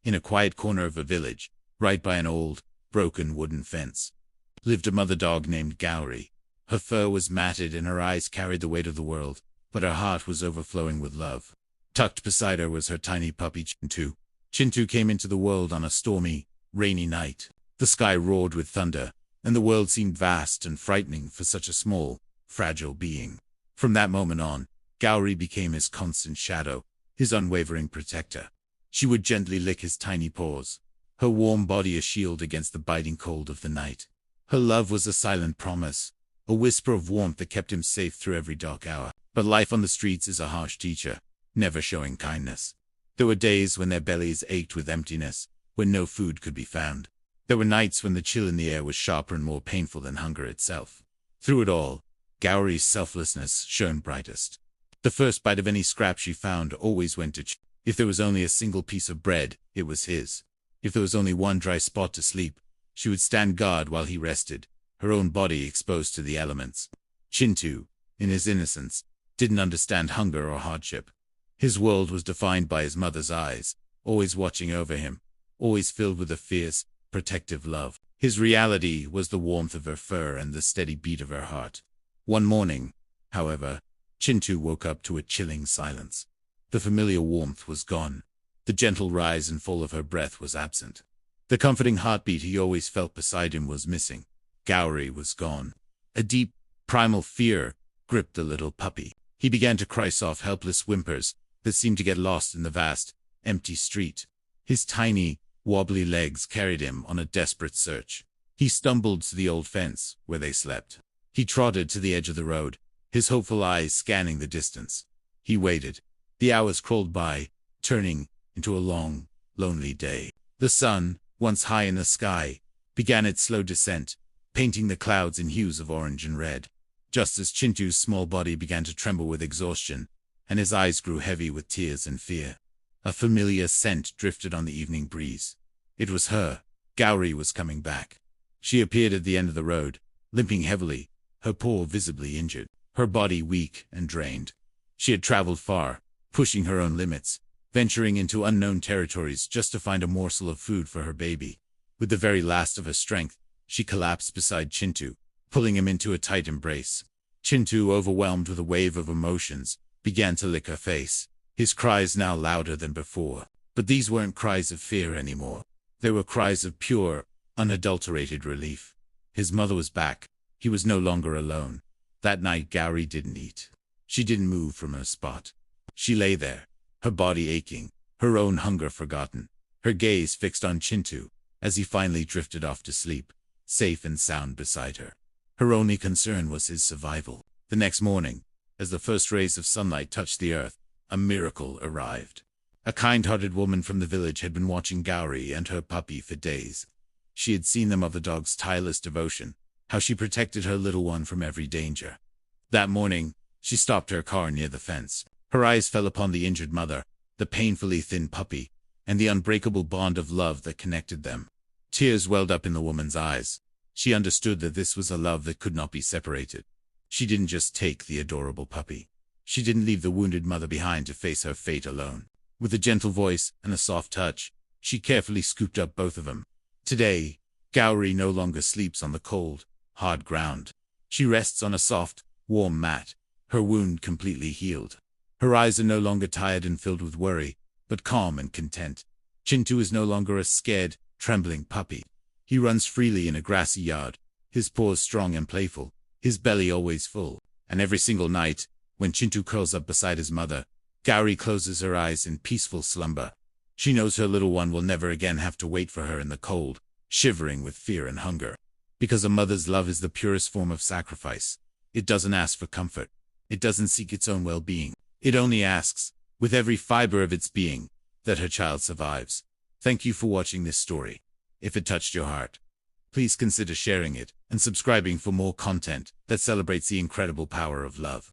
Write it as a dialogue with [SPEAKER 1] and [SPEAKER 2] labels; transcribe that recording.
[SPEAKER 1] In a quiet corner of a village, right by an old, broken wooden fence, lived a mother dog named Gowrie. Her fur was matted and her eyes carried the weight of the world, but her heart was overflowing with love. Tucked beside her was her tiny puppy Chintu. Chintu came into the world on a stormy, rainy night. The sky roared with thunder, and the world seemed vast and frightening for such a small, fragile being. From that moment on, Gowrie became his constant shadow, his unwavering protector. She would gently lick his tiny paws, her warm body a shield against the biting cold of the night. Her love was a silent promise, a whisper of warmth that kept him safe through every dark hour. But life on the streets is a harsh teacher, never showing kindness. There were days when their bellies ached with emptiness, when no food could be found. There were nights when the chill in the air was sharper and more painful than hunger itself. Through it all, Gowrie's selflessness shone brightest. The first bite of any scrap she found always went to Chintu. If there was only a single piece of bread, it was his. If there was only one dry spot to sleep, she would stand guard while he rested, her own body exposed to the elements. Chintu, in his innocence, didn't understand hunger or hardship. His world was defined by his mother's eyes, always watching over him, always filled with a fierce, protective love. His reality was the warmth of her fur and the steady beat of her heart. One morning, however, Chintu woke up to a chilling silence. The familiar warmth was gone. The gentle rise and fall of her breath was absent. The comforting heartbeat he always felt beside him was missing. Gowrie was gone. A deep, primal fear gripped the little puppy. He began to cry soft, helpless whimpers that seemed to get lost in the vast, empty street. His tiny, wobbly legs carried him on a desperate search. He stumbled to the old fence where they slept. He trotted to the edge of the road, his hopeful eyes scanning the distance. He waited. The hours crawled by, turning into a long, lonely day. The sun, once high in the sky, began its slow descent, painting the clouds in hues of orange and red. Just as Chintu's small body began to tremble with exhaustion, and his eyes grew heavy with tears and fear, a familiar scent drifted on the evening breeze. It was her. Gowrie was coming back. She appeared at the end of the road, limping heavily, her paw visibly injured, her body weak and drained. She had traveled far, pushing her own limits, venturing into unknown territories just to find a morsel of food for her baby. With the very last of her strength, she collapsed beside Chintu, pulling him into a tight embrace. Chintu, overwhelmed with a wave of emotions, began to lick her face, his cries now louder than before. But these weren't cries of fear anymore. They were cries of pure, unadulterated relief. His mother was back. He was no longer alone. That night Gowrie didn't eat. She didn't move from her spot. She lay there, her body aching, her own hunger forgotten, her gaze fixed on Chintu as he finally drifted off to sleep, safe and sound beside her. Her only concern was his survival. The next morning, as the first rays of sunlight touched the earth, a miracle arrived. A kind-hearted woman from the village had been watching Gowrie and her puppy for days. She had seen them of the dog's tireless devotion, how she protected her little one from every danger. That morning, she stopped her car near the fence. Her eyes fell upon the injured mother, the painfully thin puppy, and the unbreakable bond of love that connected them. Tears welled up in the woman's eyes. She understood that this was a love that could not be separated. She didn't just take the adorable puppy. She didn't leave the wounded mother behind to face her fate alone. With a gentle voice and a soft touch, she carefully scooped up both of them. Today, Gowrie no longer sleeps on the cold, hard ground. She rests on a soft, warm mat, her wound completely healed. Her eyes are no longer tired and filled with worry, but calm and content. Chintu is no longer a scared, trembling puppy. He runs freely in a grassy yard, his paws strong and playful, his belly always full. And every single night, when Chintu curls up beside his mother, Gowrie closes her eyes in peaceful slumber. She knows her little one will never again have to wait for her in the cold, shivering with fear and hunger. Because a mother's love is the purest form of sacrifice. It doesn't ask for comfort. It doesn't seek its own well-being. It only asks, with every fiber of its being, that her child survives. Thank you for watching this story. If it touched your heart, please consider sharing it and subscribing for more content that celebrates the incredible power of love.